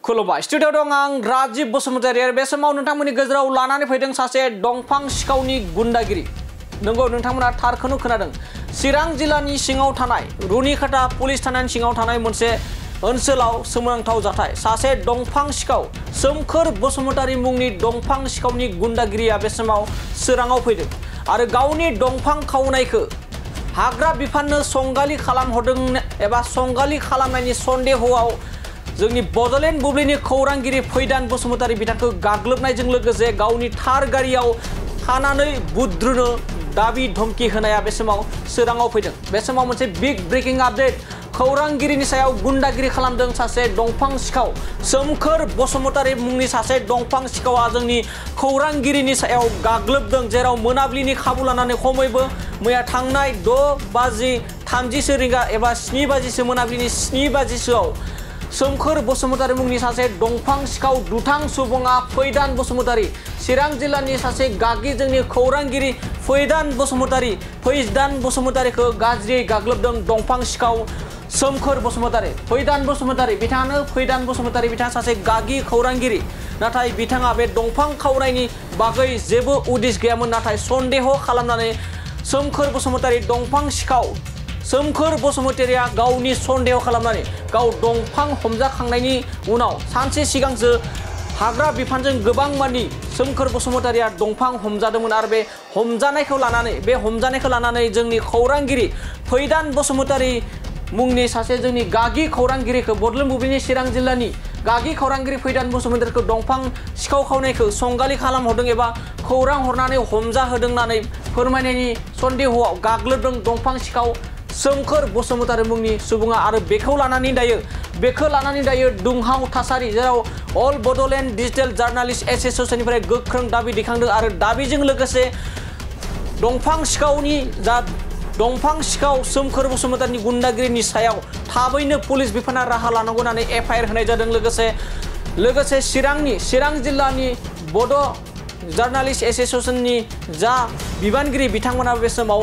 खुलुमबाय स्टुडियाव दं आं राजीव बसुमतारी बे समाव नोंथांमोननि गेजेराव लानानै फैदों सासे दंफां सिखावनि गुन्दागिरि नंगौ नोंथांमोना थारखौनो खोनादों चिरां जिल्लानि सिङाव थानाय रुनिखाता पुलिस थानानि सिङाव थानाय मोनसे ओनसोलाव सोमोनांथाव जाथाय सासे दंफां सिखाव सोमखोर बसुमतारी मुंनि दंफां सिखावनि गुन्दागिरिया बे समाव चिराङाव फैदों आरो गावनि दंफां खावनायखौ हाग्रा बिफाननो संगालि खालामहरदों एबा संगालि खालामनायनि सन्देहआव जोंनि बडलेण्ड बुब्लिनि खौरांगिरि फैदान बसुमतारी बिथांखौ गाग्लोबनायजों लोगोसे गावनि थार गारियाव खानानै बुद्रुनो दाबि धमकी होनाया बे समाव चिराङाव फैदों बे समाव मोनसे बिग ब्रेकिं आपडेट खौरांगिरिनि सायाव गुन्दागिरि खालामदों सासे दंफां सिखाव सोमखोर बसुमतारी मुंनि सासे दंफां सिखावा जोंनि खौरांगिरिनि सायाव गाग्लोबदों जेराव मोनाबिलिनि खाबु लानानै खमैबो मैया थांनाय 6:30 रिंगा एबा 7 बाजिसो मोनाबिलिनि 7 बाजिसोआव सोमखोर बसुमतारी मुंनि सासे दंफां सिखाव दुथां सुबुङा फैदान बसुमतारी चिरां जिल्लानि सासे गागि जोंनि खौरांगिरि फैदान बसुमतारीखौ गाज्रियै गाग्लोबदों दंफां सिखाव सोमखोर बसुमतारी फैदान बसुमतारी बिथाङानो फैदान बसुमतारी बिथाङा सासे गागि खौरांगिरि नाथाय बिथाङा बे दंफां खावनायनि बागै जेबो उदिस गैयामोन नाथाय सन्देह खालामनानै सोमखोर बसुमतारी दंफां सिखाव सोमखोर बसुमतारीया गावनि सन्देह खालामनानै गाव दंफां हमजाखांनायनि उनाव सानसे सिगांसो हाग्रा बिफानजों गोबां मानि सोमखोर बसुमतारीया दंफां हमजादोंमोन आरो बे हमजानायखौ लानानै जोंनि खौरांगिरि फैदान बसुमतारी मुंनि सासे जोंनि गागि खौरांगिरिखौ बडलेण्ड बुब्लिनि चिरां जिल्लानि गागि खौरांगिरि फैदान बसुमतारीखौ दंफां सिखाव खावनायखौ संगालि खालामहरदों एबा खौरां हरनानै हमजाहोदों होननानै फोरमायनायनि सन्देहआव गाग्लोबदों दंफां सिखाव सोमखोर बसुमतारी मुंनि सुबुङा आरो बेखौ लानानै दायो दुंहाव थासारि जेराव अल बडलेण्ड डिजिटेल जार्नालिस्ट एसोसिएशननिफ्राय गोख्रों दाबि दैखांदों आरो दाबिजों लोगोसे दंफां सिखाव सोमखोर बसुमतारीनि गुन्दागिरिनि सायाव थाबैनो पुलिस बिफाना राहा लानांगौ होननानै एफआइआर होनाय जादों लोगोसे चिरां जिल्लानि बड जार्नालिस्ट एसोसिएशननि जा बिबानगिरि बिथांमोना बे समाव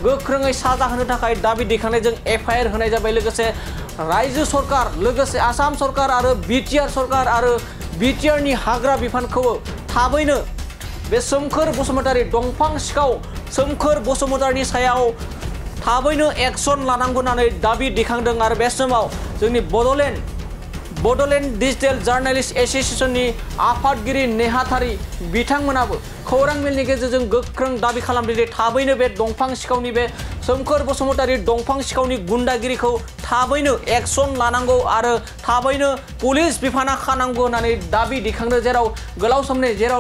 गोख्रोङै साजा होनो थाखाय दाबि दैखांनायजों एफआइआर होनाय जाबाय लोगोसे रायजो सरकार लोगोसे आसाम सरकार आरो बिटिआर सरकार आरो बिटिआरनि हाग्रा बिफानखौ थाबैनो बे सोमखोर बसुमतारी दंफां सिखाव सोमखोर बसुमतारीनि सायाव थाबैनो एक्सन लानांगौ होननानै दाबि दैखांदों आरो बे समाव जोंनि बडलेण्ड डिजिटेल जार्नालिस्ट एसोसिएशननि आफादगिरि नेहाथारि बिथांमोनाबो खौरां मेलनि गेजेरजों गोख्रों दाबि खालामदों दि थाबैनो बे दंफां सिखावनि बे सोमखोर बसुमतारी दंफां सिखावनि गुन्दागिरिखौ थाबैनो एक्सन लानांगौ आरो थाबैनो पुलिस बिफाना खानांगौ होननानै दाबि दैखांदों जेराव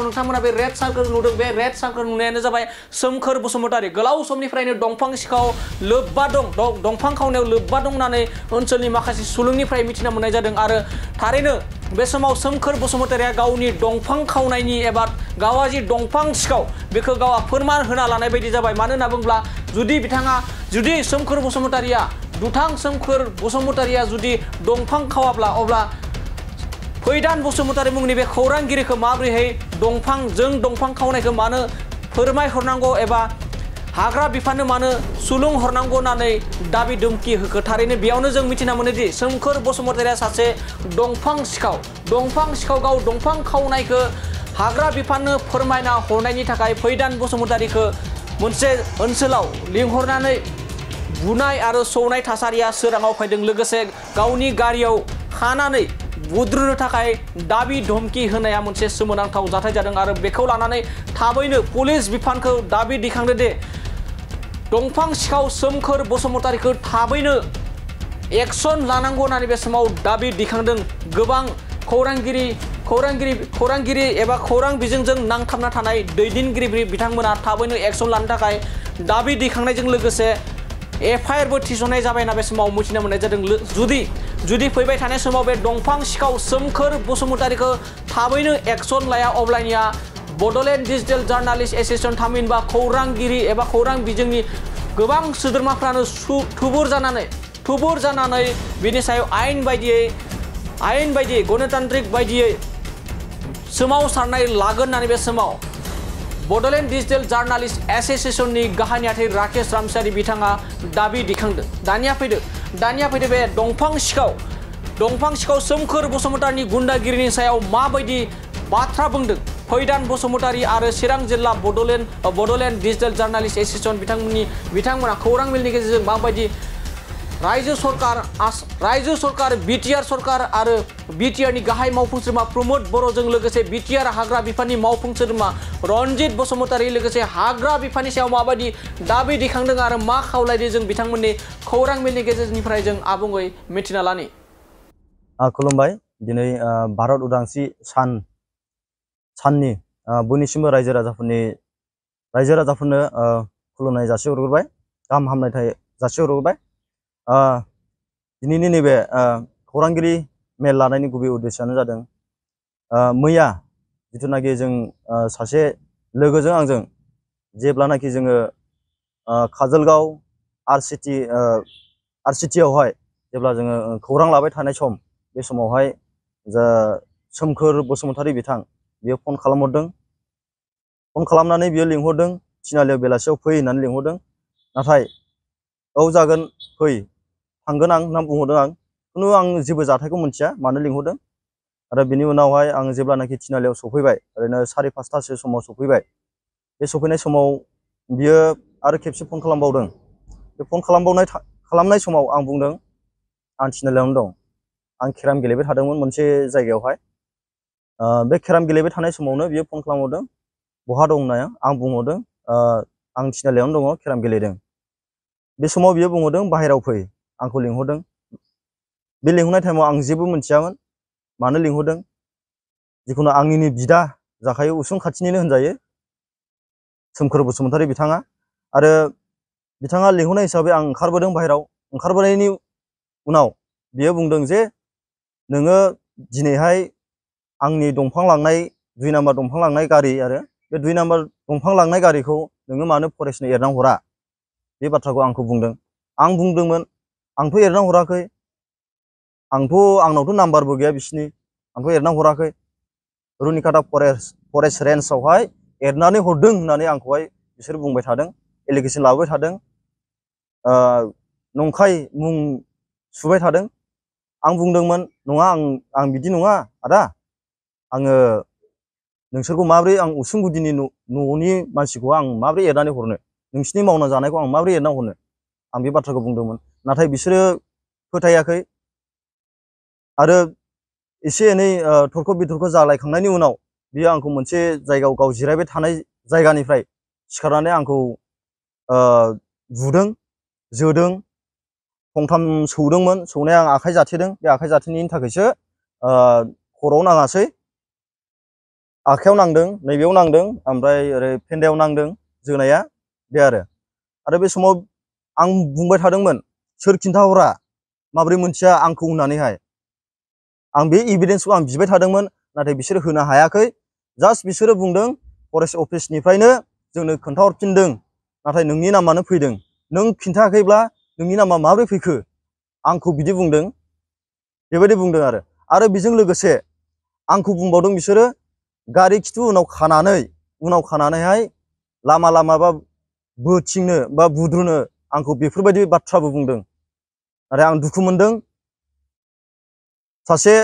नोंथांमोना बे रेड सार्कल नुदों बे रेड सार्कल नुनायानो जाबाय सोमखोर बसुमतारी गोलाव समनिफ्रायनो दंफां सिखाव लोब्बा दं दंफां खावनायाव लोब्बा दं होननानै ओनसोलनि माखासे सुलुंनिफ्राय मिथिना मोननाय जादों आरो थारैनो बे समाव सोमखोर बसुमतारीया गावनि दंफां खावनायनि एबा गावा जि दंफां सिखाव बेखौ गावा फोरमान होना लानाय बायदि जाबाय मानो होनना बुङोब्ला जुदि सोमखोर बसुमतारीया जुदि दंफां खावाब्ला अब्ला फैदान बसुमतारी मुंनि बे खौरांगिरिखौ माबोरैहाय दंफां खावनायखौ मानो फोरमायहरनांगौ एबा हाग्रा बिफाननो मानो सुलुं हरनांगौ होननानै दाबि धमकी होखो थारैनो बेयावनो जों मिथिना मोनोदि सोमखोर बसुमतारीया सासे दंफां सिखाव गाव दंफां खावनायखौ हाग्रा बिफाननो फोरमायना हरनायनि थाखाय फैदान बसुमतारीखौ मोनसे ओनसोलाव लिंहरनानै बुनाय आरो सौनाय थासारिया चिराङाव फैदों लोगोसे गावनि गारियाव खानानै बुद्रुनो थाखाय दाबि धमकी होनाया मोनसे सोमोनांथाव जाथाय जादों आरो बेखौ लानानै थाबैनो पुलिस बिफानखौ दाबि दैखांदों दि दंफां सिखाव सोमखोर बसुमतारीखौ थाबैनो एक्सन लानांगौ होननानै बे समाव दाबि दैखांदों गोबां खौरांगिरि एबा खौरां बिजोंजों नांथाबना थानाय दैदेनगिरि बिथांमोना थाबैनो एक्सन लानो थाखाय दाबि दैखांनायजों लोगोसे एफआइआरबो थिसननाय जाबाय होनना बे समाव मिथिना मोननाय जादों जुदि फैबाय थानाय समाव बे दंफां सिखाव सोमखोर बसुमतारीखौ थाबैनो एक्सन लाया अब्लानिया बडलेण्ड डिजिटेल जार्नालिस्ट एसोसिएशन थामहिनबा खौरांगिरि एबा खौरां बिजोंनि गोबां सोद्रोमाफ्रानो थुबुर जानानै बिनि सायाव आयेन बायदियै गणतान्त्रिक बायदियै सोमावसारनाय लागोन होननानै बे समाव बडलेण्ड डिजिटेल जार्नालिस्ट एसोसिएशननि गाहाय नेहाथारि राकेश रामसियारि बिथाङा दाबि दैखांदों दानिया फैदो बे दंफां सिखाव दंफां सिखाव सोमखोर बसुमतारिनि गुन्डागिरिनि सायाव माबायदि बाथ्रा बुंदों फैदान बसुमतारि आरो चिरां जिल्ला बड'लेण्ड डिजिटेल जार्नालिस्ट एसोसिएशन बिथांमोना खौरां मेलनि गेजेरजों माबायदि रायजो सरकार बिटिआर सरकार आरो बिटिआरनि गाहाय मावफुं सोद्रोमा प्रमोद बर'जों लोगोसे बिटिआर हाग्रा बिफाननि मावफुं सोद्रोमा रनजित बसुमतारि लोगोसे हाग्रा बिफाननि सायाव माबायदि दाबि दैखांदों आरो मा खावलायदों जों बिथांमोननि खौरां मेलनि गेजेरनिफ्राय जों आबुङै मिथिना लानि। खुलुमबाय। दिनै भारत उदांस्रि साननि बयनिसिमबो रायजो राजाफोरनो खुलुमनाय जासिहरग्रोबाय, गाहाम हामलायनाय जासिहरग्रोबाय। दिनैनि नैबे खौरांगिरि मेल लानायनि गुबै उद्देश्यआनो जादों मैया जिथुनाखि जों सासे लोगोजों आंजों जेब्लानाखि जोङो काजलगाव आरसिटियावहाय जेब्ला जोङो खौरां लाबाय थानाय सम, बे समावहाय सोमखोर बसुमतारि बिथां बियो फन खालामहरदों। फन खालामनानै बियो लिंहरदों, थिनालियाव बेलासियाव फै होननानै लिंहरदों। नाथाय औ जागोन फै, थांगोन आं होनना बुंहरदों आं जेबो जाथायखौ मिथिया मानो लिंहरदों। आरो बिनि उनावहाय आं जेब्लानाखि थिनालियाव सफैबाय, ओरैनो 5:30 समाव सफैबाय। बे सफैनाय समाव बियो आरो खेबसे फन खालामबावदों। बे फन खालामनाय समाव आं बुंदों आं थिनालियावनो दं, आं केराम गेलेबाय थादोंमोन मोनसे जायगायावहाय। बे केराम गेलेबाय थानाय समावनो बियो फन खालामहरदों, बहा दं होननाया। आं बुंहरदों आं थिनालियावनो दङ, केराम गेलेदों। बे समाव बियो बुंहरदों बाहेरायाव फै, आंखौ लिंहरदों। बे लिंहरनाय टाइमाव आं जेबो मिथियामोन मानो लिंहरदों। जिखुनु आंनिनो बिदा जाखायो, उसुं खाथिनिनो होनजायो सोमखोर बसुमतारि बिथाङा। आरो बिथाङा लिंहरनाय हिसाबै आं ओंखारबोदों बाहेरायाव। ओंखारबोनायनि उनाव बियो बुंदों जे नोङो दिनैहाय आंनि दंफां लांनाय 2 नाम्बार दंफां लांनाय गारि आरो बे 2 नाम्बार दंफां लांनाय गारिखौ नोङो मानो फरेस्टनो एरनां हरा, बे बाथ्राखौ आंखौ बुंदों। आं बुंदोंमोन आंथ' एरनां हराखै, आंनावथ' नाम्बारबो गैया बिसिनि, आंथ' एरनां हराखै। रुनिकाटा फरेस्ट रेन्जआवहाय एरनानै हरदों होननानै आंखौहाय बिसोर बुंबाय थादों, एलिगेसन लाबोबाय थादों, नंखाय मुं सुबाय थादों। आं बुंदोंमोन नङा, आं बिदि नङा आदा, आङो नोंसोरखौ माबोरै, आं उसुं गुदिनि न'नि मानसिखौ आं माबोरै एरनानै हरनो, नोंसिनि मावना जानायखौ आं माबोरै एरनानै हरनो, आं बे बाथ्राखौ बुंदोंमोन। नाथाय बिसोरो फोथायाखै। आरो एसे एनै थरख' बिथरख' जालायखांनायनि उनाव बियो आंखौ मोनसे जायगायाव गाव जिरायबाय थानाय जायगानिफ्राय सिखारनानै आंखौ बुदों, जोदों, फंथाम सौदोंमोन। सौनाया आं आखाइ जाथेदों, बे आखाइ जाथेनायनि थाखायसो खर'आव नाङासै, आखाइयाव नांदों, नैबेयाव नांदों, ओमफ्राय ओरै फेन्दायाव नांदों जोनाया, बे आरो बे समाव आं बुंबाय थादोंमोन सोर खिन्थाहरा, माबोरै मोनथिया आंखौ होननानैहाय। आं बे एभिडेन्सखौ आं बिबाय थादोंमोन, नाथाय बिसोर होनो हायाखै। जास्ट बिसोरो बुंदों फरेस्ट अफिसनिफ्रायनो जोंनो खोन्थाहरफिनदों, नाथाय नोंनि नामानो फैदों, नों खिन्थायाखैब्ला नोंनि नामा माबोरै फैखो, आंखौ बिदि बुंदों, बेबायदि बुंदों। आरो बेजों लोगोसे आंखौ बुंबावदों बिसोरो गारि खिथु उनाव खानानैहाय लामा बा बोथिंनो बा बुद्रुनो आंखौ बेफोरबायदि बाथ्राबो बुंदों। आरो आं दुखु मोनदों, सासे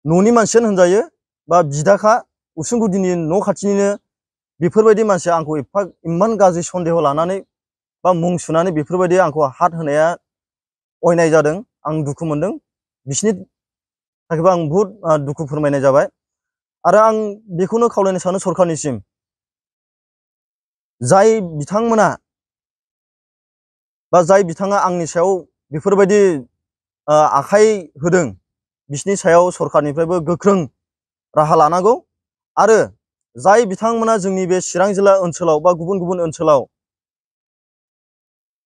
न'नि मानसियानो होनजायो बा बिदाखा, उसुं गुदिनि न' खाथिनिनो, बेफोरबायदि मानसिया आंखौ इमान गाज्रि सन्देह लानानै बा मुं सुनानै बेफोरबायदि आंखौ हात होनाया अयनाय जादों। आं दुखु मोनदों, बिसिनि थाखायबो आं बुहुद दुखु फोरमायनाय जाबाय। आरो आं बेखौनो खावलायनो सानो सरखारनिसिम, जाय बिथाङा आंनि सायाव बेफोरबायदि आखाइ होदों, बिसिनि सायाव सरखारनिफ्रायबो गोख्रों राहा लानांगौ। आरो जाय बिथांमोना जोंनि बे चिरां जिल्ला ओनसोलाव बा गुबुन गुबुन ओनसोलाव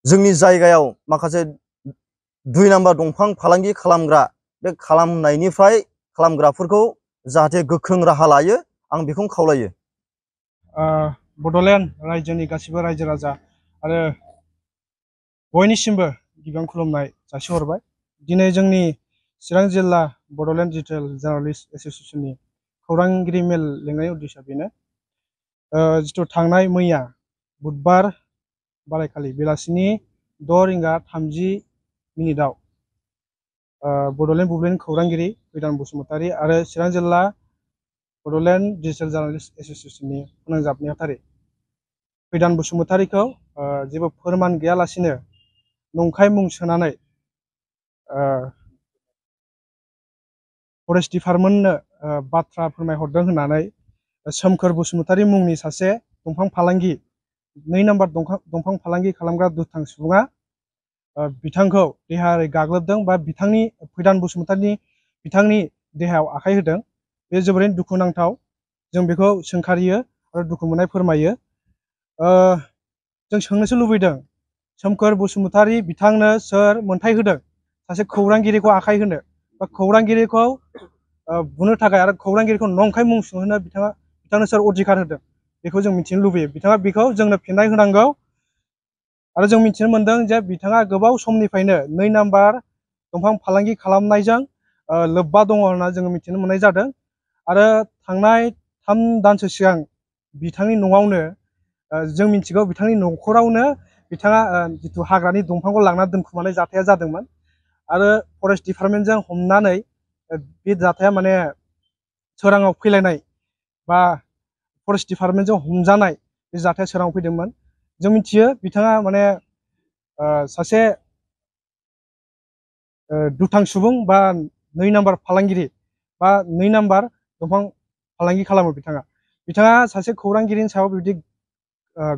जोंनि जायगायाव माखासे 2 नाम्बार दंफां फालांगि खालामग्रा, बे खालामग्राफोरखौ जाहाथे गोख्रों राहा लायो, आं बेखौनो खावलायो। बड'लेण्ड रायजोनि गासिबो रायजो राजा आरो बयनिसिमबो गिबियावनो खुलुमनाय जासिहरबाय। दिनै जोंनि चिरां जिल्ला बड'लेण्ड डिजिटेल जार्नालिस्ट एसोसिएशननि खौरांगिरि मेल लिंनायनि उद्देश्यआ बेनो, जिथु थांनाय मैया बुधबार बारायखालि बेलासिनि 6:30 बड'लेण्ड बुब्लिनि खौरांगिरि फैदान बसुमतारी आरो चिरां जिल्ला बड'लेण्ड डिजिटेल जार्नालिस्ट एस'सिएशननि फोनांजाब नेहाथारि फैदान बसुमतारीखौ जेबो फोरमान गैयालासिनो नंखाय मुं सोनानै फरेस्ट डिपार्टमेन्टनो बाथ्रा फोरमायहरदों होननानै सोमखोर बसुमतारी मुंनि सासे दंफां फालांगि 2 नम्बर दंफां फालांगि खालामग्रा दुथां सुबुङा बिथांखौ देहायारि गाग्लोबदों बा फैदान बसुमतारीनि बिथांनि देहायाव आखाइ होदों। बे जोबोरैनो दुखुनांथाव। जों बेखौ सोंखारियो आरो दुखु मोननाय फोरमायो। जों सोंनोसो लुबैदों सोमखोर बसुमतारी बिथांनो सोर मोन्थाय होदों सासे खौरांगिरिखौ आखाइ होनो बा खौरांगिरिखौ बुनो थाखाय आरो खौरांगिरिखौ नंखाय मुं सोहोनो बिथांनो सोर अधिकार होदों बेखौ जों मिथिनो लुबैयो। बिथाङा बेखौ जोंनो फिननाय होनांगौ। आरो जों मिथिनो मोनदों जे बिथाङा गोबाव समनिफ्रायनो 2 नम्बर दंफां फालांगि खालामनायजों लोब्बा दङ होनना जोङो मिथिनो मोननाय जादों। आरो थांनाय 3 दानसो सिगां बिथांनि न'आवनो जों मिथिगौ बिथांनि न'खरावनो बिथाङा जिथु हाग्रानि दंफांखौ लांना दोनखुमानाय जाथाया जादोंमोन आरो फरेस्ट डिपार्टमेन्टजों हमनानै बे जाथाया माने सोराङाव फैलायनाय बा फरेस्ट डिपार्टमेन्टजों हमजानाय बे जाथाया सोराङाव फैदोंमोन। जों मिथियो बिथाङा माने सासे दुथां सुबुं बा 2 नम्बर फालांगिरि बा 2 नम्बर दंफां फालांगि खालामो बिथाङा सासे खौरांगिरिनि सायाव बिदि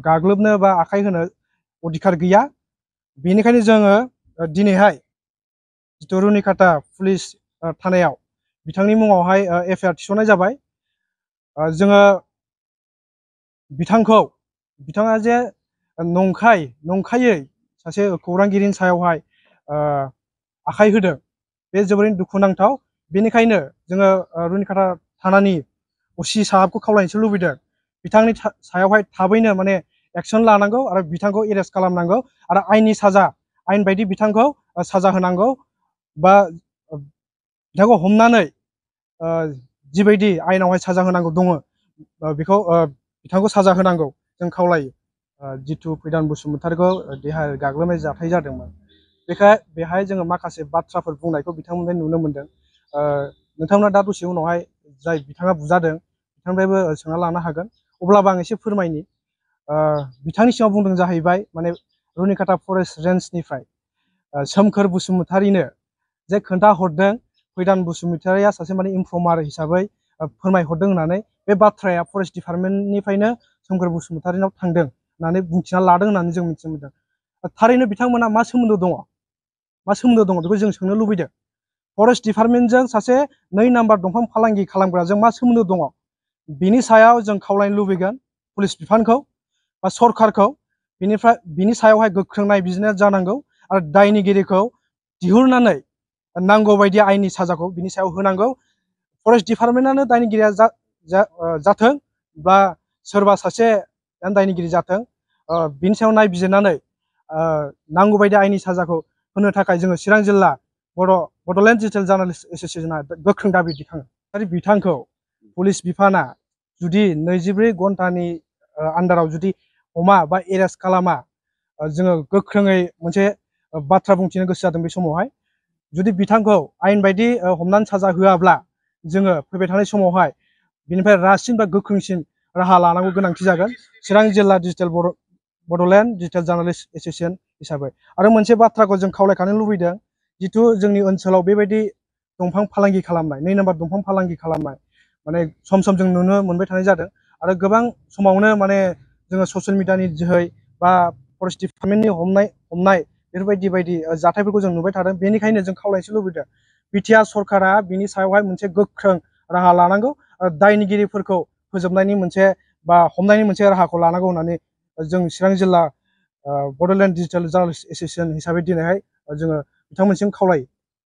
गाग्लोबनो बा आखाइ होनो अधिकार गैया। बेनिखायनो जोङो दिनैहाय जितु रुनिकाटा पुलिस थानायाव बिथांनि मुङावहाय एफआइआर थिसननाय जाबाय। जोङो बिथाङा जे नंखायै सासे खौरांगिरिनि सायावहाय आखाइ होदों बे जोबोरैनो दुखुनांथाव। बेनिखायनो जोङो रुनिकाटा थानानि असि साहाबखौ खावलायनोसो लुबैदों बिथांनि सायावहाय थाबैनो माने एक्सन लानांगौ आरो बिथांखौ एरेस्ट खालामनांगौ आरो आयेन बायदि बिथांखौ साजा होनांगौ बा बिथांखौ हमनानै जिबायदि आयेनावहाय साजा होनांगौ दङ बेखौ बिथांखौ साजा होनांगौ जों खावलायो। जितु फैदान बसुमतारीखौ देहायारि गाग्लोबनाय जाथाय जादोंमोन बेहाय जोङो माखासे बाथ्राफोर बुंनायखौ बिथांमोननिफ्राय नुनो मोनदों। नोंथांमोना दा दसे उनावहाय जाय बिथाङा बुजादों बिथांनिफ्रायबो सोंना लानो हागोन। अब्लाबो आं एसे फोरमायनि बिथांनि सिगाङाव बुंदों जाहैबाय माने रुनिकाटा फरेस्ट रेन्जनिफ्राय सोमखोर बसुमतारीनो जे खोन्थाहरदों फैदान बसुमतारीया सासे माने इनफर्मार हिसाबै फोरमायहरदों होननानै बे बाथ्राया फरेस्ट डिपार्टमेन्टनिफ्रायनो सोमखोर बसुमतारीनाव थांदों होननानै बुंथिना लादों होननानै जों मिथिनो मोनदों। थारैनो बिथांमोना मा सोमोन्दो दङ बेखौ जों सोंनो लुबैदों। फरेस्ट डिपार्टमेन्टजों सासे 2 नम्बर दंफां फालांगि खालामग्राजों मा सोमोन्दो दङ बिनि सायाव जों खावलायनो लुबैगोन पुलिस बिफानखौ बा सरकारखौ। बिनि सायावहाय गोख्रों नायबिजिरनाय जानांगौ आरो दायनिगिरिखौ दिहुननानै नांगौ बायदि आयेननि साजाखौ बिनि सायाव होनांगौ। फरेस्ट डिपार्टमेन्टआनो दायनिगिरिया जाथों बा सोरबा सासे दायनिगिरि जाथों बिनि सायाव नायबिजिरनानै नांगौ बायदि आयेननि साजाखौ होनो थाखाय जोङो चिरां जिल्ला बड'लेण्ड डिजिटेल जार्नालिस्ट एस'सिएशना गोख्रों दाबि दिखाङो। आरो बिथांखौ पुलिस बिफाना जुदि 24 घन्टानि आन्दाराव जुदि हमा बा एरेस्ट खालामा जोङो गोख्रोङै मोनसे बाथ्रा बुंथिनो गोसो जादों। बे समावहाय जुदि बिथांखौ आयेन बायदि हमनानै साजा होआब्ला जोङो फैबाय थानाय समावहाय बिनिफ्राय रासिन बा गोख्रोंसिन राहा लानांगौ गोनांथि जागोन चिरां जिल्ला बड'लेण्ड डिजिटेल जार्नालिस्ट एस'सिएशन हिसाबै। आरो मोनसे बाथ्राखौ जों खावलायखानो लुबैदों जितु जोंनि ओनसोलाव बेबायदि दंफां फालांगि खालामनाय 2 नम्बर दंफां फालांगि खालामनाय माने सम जों नुनो मोनबाय थानाय जादों आरो गोबां समावनो माने जोङो ससियेल मिडियानि जोहै बा फरेस्ट डिपार्टमेन्टनि हमनाय बेफोरबायदि जाथायफोरखौ जों नुबाय थादों। बेनिखायनो जों खावलायनोसो लुबैदों बिटिआर सरकारा बिनि सायावहाय मोनसे गोख्रों राहा लानांगौ आरो दायनिगिरिफोरखौ फोजोबनायनि मोनसे बा हमनायनि मोनसे राहाखौ लानांगौ होननानै जों चिरां जिल्ला बड'लेण्ड डिजिटेल जार्नालिस्ट एस'सिएशन हिसाबै दिनैहाय जोङो बिथांमोनसिम खावलायो।